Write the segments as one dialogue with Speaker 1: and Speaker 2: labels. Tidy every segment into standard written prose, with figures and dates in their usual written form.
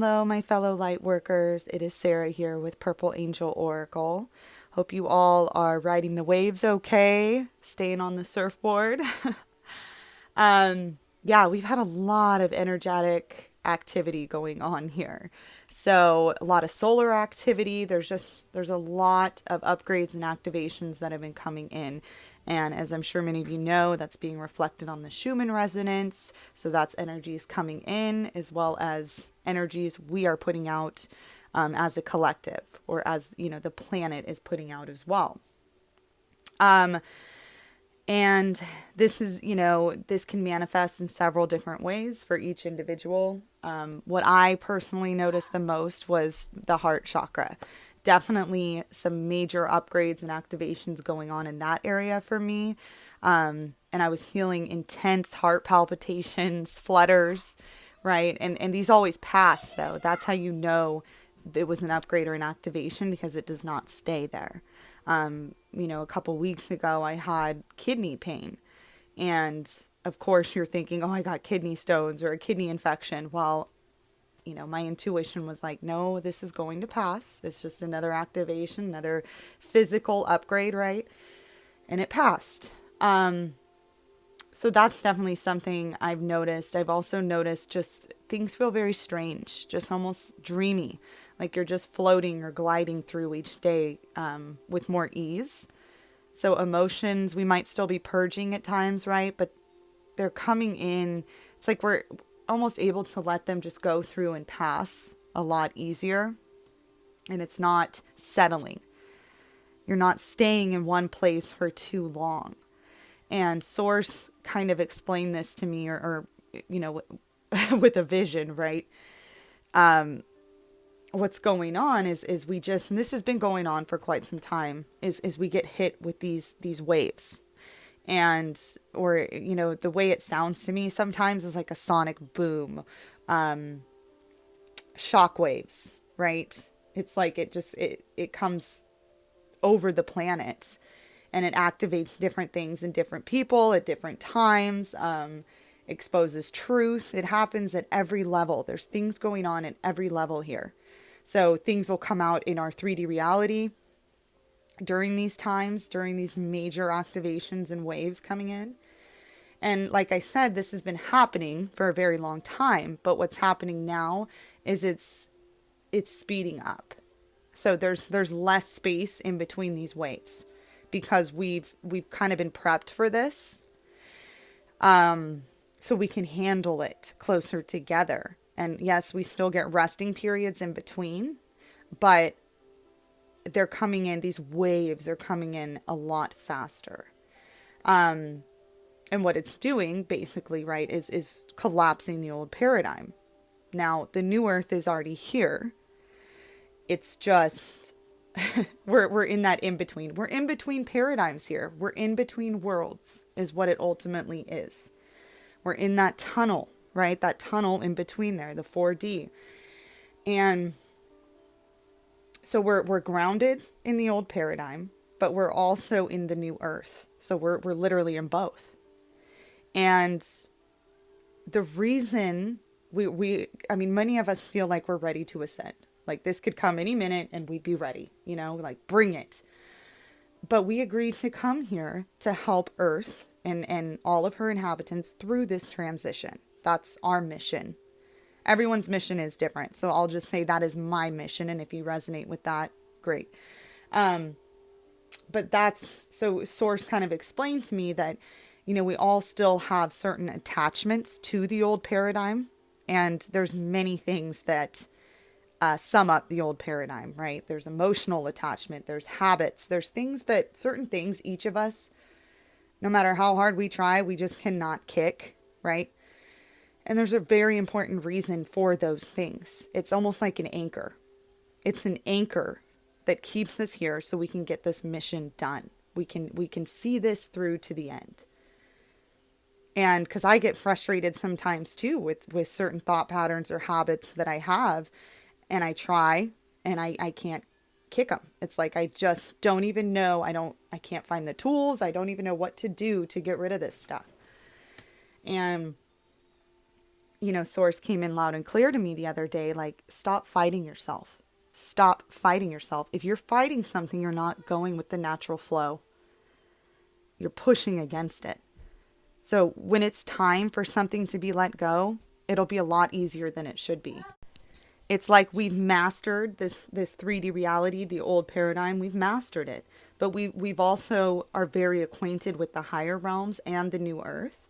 Speaker 1: Hello, my fellow light workers. It is Sarah here with Purple Angel Oracle. Hope you all are riding the waves okay, staying on the surfboard. Yeah, we've had a lot of energetic activity going on here. So, a lot of solar activity. There's a lot of upgrades and activations that have been coming in. And as I'm sure many of you know, that's being reflected on the Schumann resonance. So that's energies coming in as well as energies we are putting out as a collective, or as, the planet is putting out as well. And this is, this can manifest in several different ways for each individual. What I personally noticed the most was the heart chakra. Definitely some major upgrades and activations going on in that area for me. And I was feeling intense heart palpitations, flutters, right? And these always pass, though. That's how you know it was an upgrade or an activation, because it does not stay there. A couple weeks ago, I had kidney pain. And of course, you're thinking, oh, I got kidney stones or a kidney infection. Well, my intuition was like, no, this is going to pass. It's just another activation, another physical upgrade, right? And it passed. So that's definitely something I've noticed. I've also noticed just things feel very strange, just almost dreamy, like you're just floating or gliding through each day with more ease. So emotions, we might still be purging at times, right? But they're coming in. It's like we're almost able to let them just go through and pass a lot easier. And it's not settling. You're not staying in one place for too long. And Source kind of explained this to me, or with a vision, right? What's going on is we just, and this has been going on for quite some time, is we get hit with these waves. And, or, the way it sounds to me sometimes is like a sonic boom, shock waves, right? It's like it comes over the planet, and it activates different things in different people at different times, exposes truth. It happens at every level. There's things going on at every level here. So things will come out in our 3D reality during these times, during these major activations and waves coming in. And like I said, this has been happening for a very long time, but what's happening now is it's speeding up. So there's less space in between these waves, because we've kind of been prepped for this. So we can handle it closer together. And yes, we still get resting periods in between, but they're coming in, these waves are coming in a lot faster. And what it's doing basically, right, is collapsing the old paradigm. Now, the new earth is already here. It's just, we're in that in-between. We're in between paradigms here. We're in between worlds is what it ultimately is. We're in that tunnel, right? That tunnel in between there, the 4D. And so we're grounded in the old paradigm, but we're also in the new earth. So we're literally in both. And the reason many of us feel like we're ready to ascend. Like this could come any minute and we'd be ready, like bring it. But we agreed to come here to help Earth and all of her inhabitants through this transition. That's our mission. Everyone's mission is different. So I'll just say that is my mission. And if you resonate with that, great. But so Source kind of explained to me that, we all still have certain attachments to the old paradigm. And there's many things that sum up the old paradigm, right? There's emotional attachment, there's habits, there's certain things each of us, no matter how hard we try, we just cannot kick, right? And there's a very important reason for those things. It's almost like an anchor. It's an anchor that keeps us here so we can get this mission done. We can see this through to the end. And because I get frustrated sometimes too with certain thought patterns or habits that I have, and I try and I can't kick them. It's like I just don't even know. I can't find the tools. I don't even know what to do to get rid of this stuff. And Source came in loud and clear to me the other day, like, stop fighting yourself. Stop fighting yourself. If you're fighting something, you're not going with the natural flow. You're pushing against it. So when it's time for something to be let go, it'll be a lot easier than it should be. It's like we've mastered this 3D reality, the old paradigm. We've mastered it. But we've also are very acquainted with the higher realms and the new earth.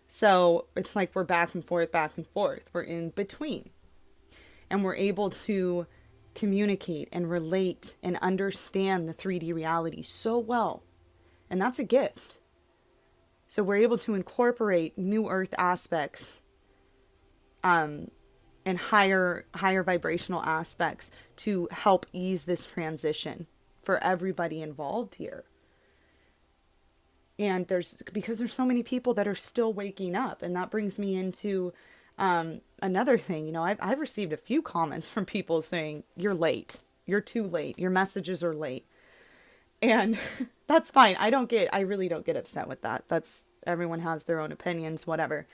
Speaker 1: So it's like we're back and forth, back and forth. We're in between. And we're able to communicate and relate and understand the 3D reality so well. And that's a gift. So we're able to incorporate new earth aspects and higher vibrational aspects to help ease this transition for everybody involved here. And because there's so many people that are still waking up. And that brings me into another thing. I've received a few comments from people saying, you're late. You're too late. Your messages are late. And that's fine. I really don't get upset with that. Everyone has their own opinions, whatever.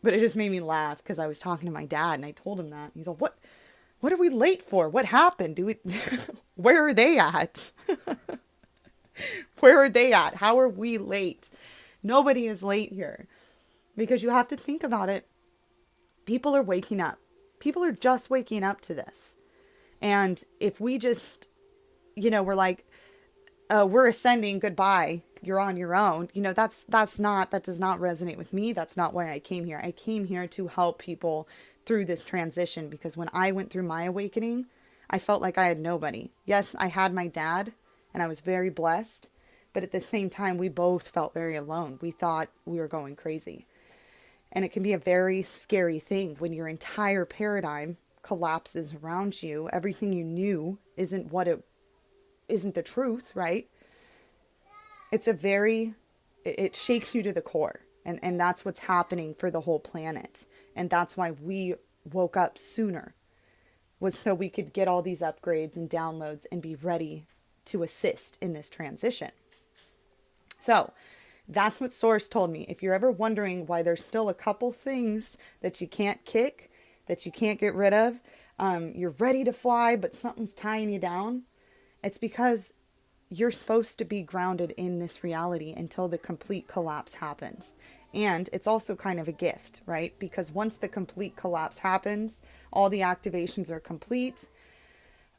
Speaker 1: But it just made me laugh because I was talking to my dad and I told him that. He's like, what are we late for? What happened? Where are they at? Where are they at? How are we late? Nobody is late here. Because you have to think about it. People are waking up. People are just waking up to this. And if we just, we're like, we're ascending, goodbye, you're on your own. That does not resonate with me. That's not why I came here. I came here to help people through this transition, because when I went through my awakening, I felt like I had nobody. Yes, I had my dad and I was very blessed, but at the same time, we both felt very alone. We thought we were going crazy. And it can be a very scary thing when your entire paradigm collapses around you. Everything you knew isn't the truth, right? It shakes you to the core. And that's what's happening for the whole planet. And that's why we woke up sooner, was so we could get all these upgrades and downloads and be ready to assist in this transition. So that's what Source told me. If you're ever wondering why there's still a couple things that you can't kick, that you can't get rid of, you're ready to fly, but something's tying you down, it's because you're supposed to be grounded in this reality until the complete collapse happens. And it's also kind of a gift, right? Because once the complete collapse happens, all the activations are complete.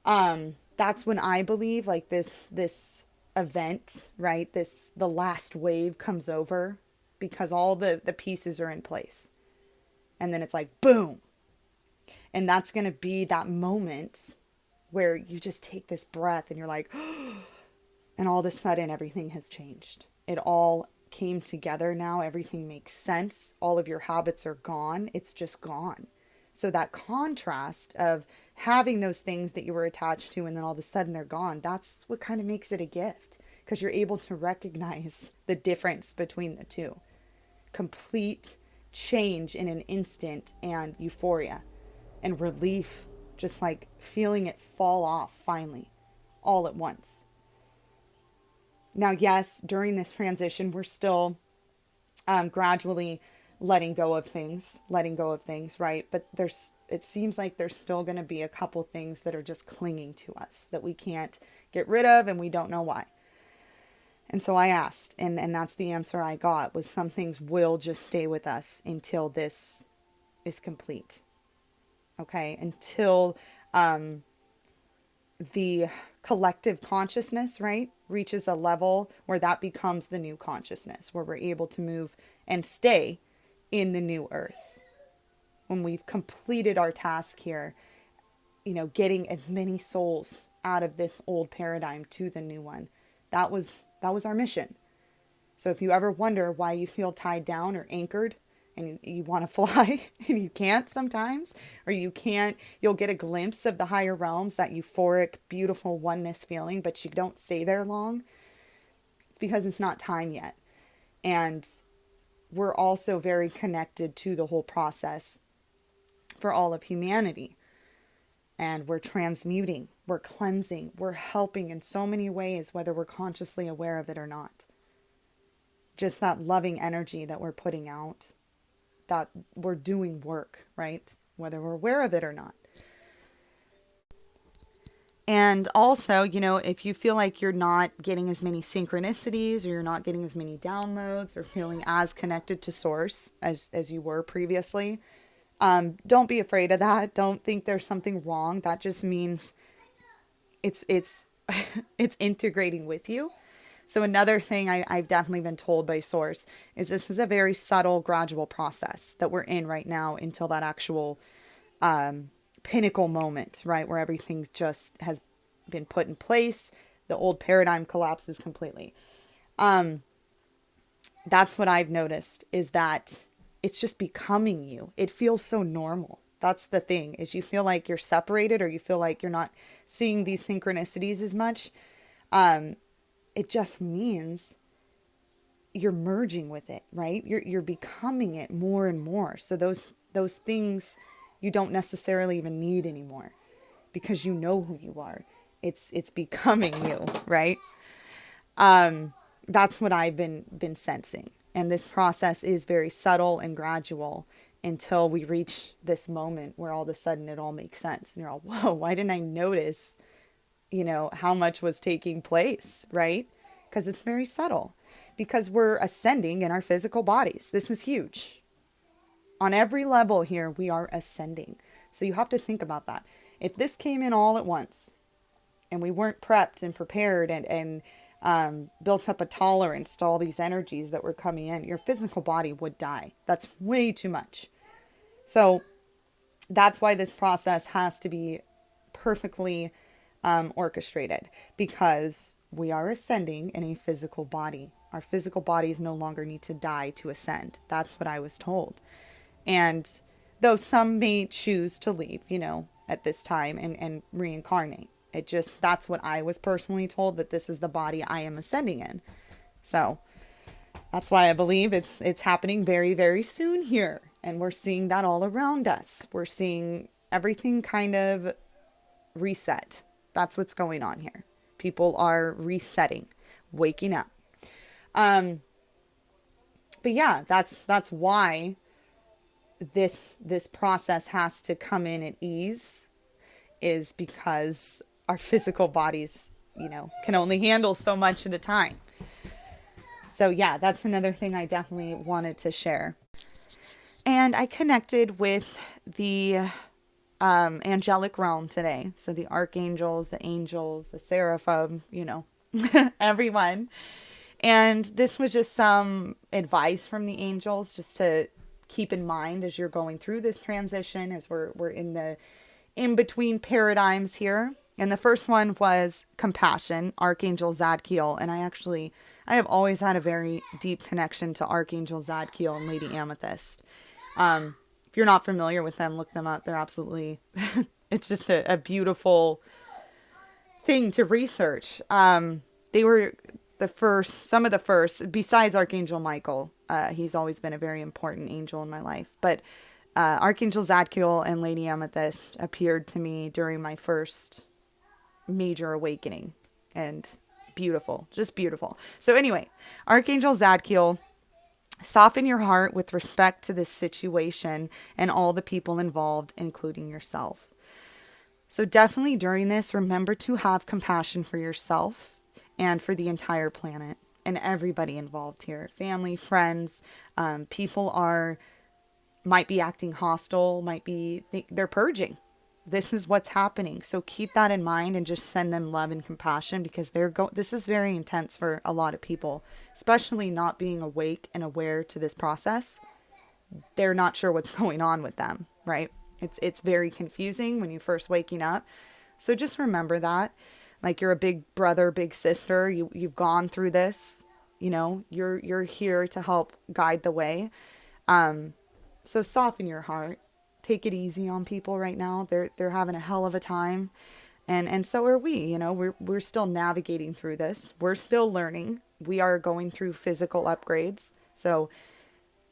Speaker 1: That's when I believe like this event, right? The last wave comes over because all the pieces are in place. And then it's like, boom. And that's going to be that moment where you just take this breath and you're like, and all of a sudden everything has changed. It all came together now. Everything makes sense. All of your habits are gone. It's just gone. So that contrast of having those things that you were attached to and then all of a sudden they're gone, that's what kind of makes it a gift, because you're able to recognize the difference between the two. Complete change in an instant and euphoria and relief, just like feeling it fall off finally, all at once. Now, yes, during this transition, we're still gradually letting go of things, right? But it seems like there's still going to be a couple things that are just clinging to us that we can't get rid of, and we don't know why. And so I asked, and that's the answer I got, was some things will just stay with us until this is complete. Okay, until the collective consciousness, right, reaches a level where that becomes the new consciousness, where we're able to move and stay in the new earth. When we've completed our task here, getting as many souls out of this old paradigm to the new one, that was our mission. So if you ever wonder why you feel tied down or anchored, and you want to fly and you can't sometimes, or you'll get a glimpse of the higher realms, that euphoric, beautiful oneness feeling, but you don't stay there long. It's because it's not time yet. And we're also very connected to the whole process for all of humanity. And we're transmuting, we're cleansing, we're helping in so many ways, whether we're consciously aware of it or not. Just that loving energy that we're putting out that we're doing work, right? Whether we're aware of it or not. And also, if you feel like you're not getting as many synchronicities, or you're not getting as many downloads, or feeling as connected to source as you were previously, don't be afraid of that. Don't think there's something wrong. That just means it's it's integrating with you. So another thing I've definitely been told by source is this is a very subtle, gradual process that we're in right now until that actual pinnacle moment, right? Where everything just has been put in place. The old paradigm collapses completely. That's what I've noticed, is that it's just becoming you. It feels so normal. That's the thing, is you feel like you're separated, or you feel like you're not seeing these synchronicities as much. It just means you're merging with it, right? You're becoming it more and more. So those things you don't necessarily even need anymore, because you know who you are. It's becoming you, right? That's what I've been sensing. And this process is very subtle and gradual until we reach this moment where all of a sudden it all makes sense. And you're all, whoa, why didn't I notice, how much was taking place, right? Because it's very subtle. Because we're ascending in our physical bodies. This is huge. On every level here, we are ascending. So you have to think about that. If this came in all at once, and we weren't prepped and prepared and built up a tolerance to all these energies that were coming in, your physical body would die. That's way too much. So that's why this process has to be perfectly orchestrated, because we are ascending in a physical body. Our physical bodies no longer need to die to ascend. That's what I was told. And though some may choose to leave, at this time and reincarnate. That's what I was personally told, that this is the body I am ascending in. So that's why I believe it's happening very, very soon here. And we're seeing that all around us. We're seeing everything kind of reset. That's what's going on here. People are resetting, waking up. But yeah, that's why this process has to come in at ease, is because our physical bodies, can only handle so much at a time. So yeah, that's another thing I definitely wanted to share. And I connected with the angelic realm today. So the archangels, the angels, the seraphim, everyone. And this was just some advice from the angels, just to keep in mind as you're going through this transition, as we're in the in-between paradigms here. And the first one was compassion, Archangel Zadkiel. And I have always had a very deep connection to Archangel Zadkiel and Lady Amethyst. If you're not familiar with them, look them up. They're absolutely, it's just a beautiful thing to research. They were some of the first, besides Archangel Michael. He's always been a very important angel in my life. But Archangel Zadkiel and Lady Amethyst appeared to me during my first major awakening. And beautiful, just beautiful. So anyway, Archangel Zadkiel, soften your heart with respect to this situation and all the people involved, including yourself. So definitely during this, remember to have compassion for yourself and for the entire planet and everybody involved here. Family, friends, people might be acting hostile, they're purging. This is what's happening. So keep that in mind and just send them love and compassion, because this is very intense for a lot of people, especially not being awake and aware to this process. They're not sure what's going on with them, right? It's very confusing when you're first waking up. So just remember that, like, you're a big brother, big sister. You've gone through this, you're here to help guide the way. So soften your heart. Take it easy on people right now. They're having a hell of a time. And so are we, we're still navigating through this. We're still learning. We are going through physical upgrades. So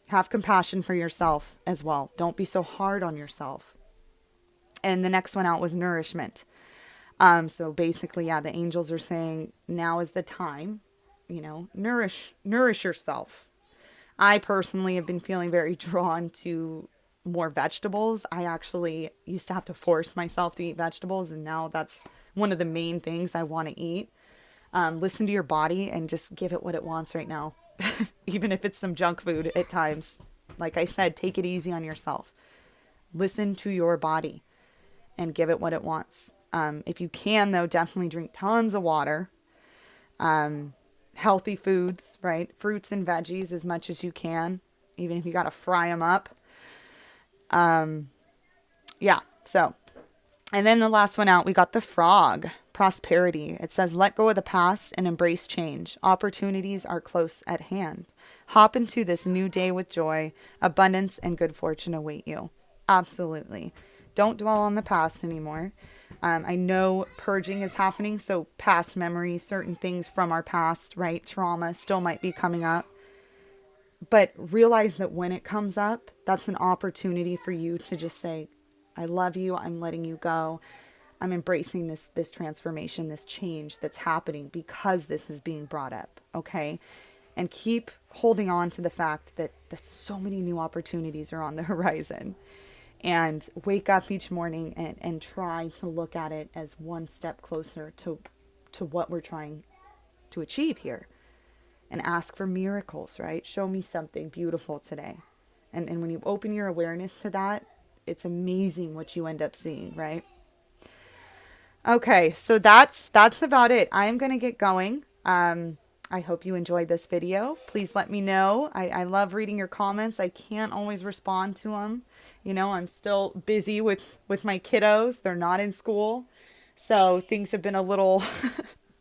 Speaker 1: have compassion for yourself as well. Don't be so hard on yourself. And the next one out was nourishment. So basically, yeah, the angels are saying now is the time, nourish yourself. I personally have been feeling very drawn to more vegetables. I actually used to have to force myself to eat vegetables, and now that's one of the main things I want to eat. Listen to your body and just give it what it wants right now, even if it's some junk food at times. Like I said, take it easy on yourself. Listen to your body and give it what it wants. If you can, though, definitely drink tons of water. Healthy foods, right? Fruits and veggies as much as you can, even if you got to fry them up. Yeah, so. And then the last one out, we got the frog, prosperity. It says, let go of the past and embrace change. Opportunities are close at hand. Hop into this new day with joy. Abundance and good fortune await you. Absolutely. Don't dwell on the past anymore. I know purging is happening, so past memories, certain things from our past, right? Trauma still might be coming up. But realize that when it comes up, that's an opportunity for you to just say, I love you. I'm letting you go. I'm embracing this transformation, this change that's happening because this is being brought up. Okay. And keep holding on to the fact that so many new opportunities are on the horizon. And wake up each morning and try to look at it as one step closer to what we're trying to achieve here. And ask for miracles, right? Show me something beautiful today. And when you open your awareness to that, it's amazing what you end up seeing, right? Okay, so that's about it. I am going to get going. I hope you enjoyed this video. Please let me know. I love reading your comments. I can't always respond to them. You know, I'm still busy with my kiddos. They're not in school. So things have been a little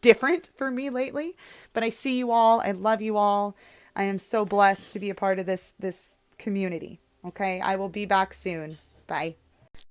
Speaker 1: different for me lately. But I see you all. I love you all. I am so blessed to be a part of this community. Okay, I will be back soon. Bye.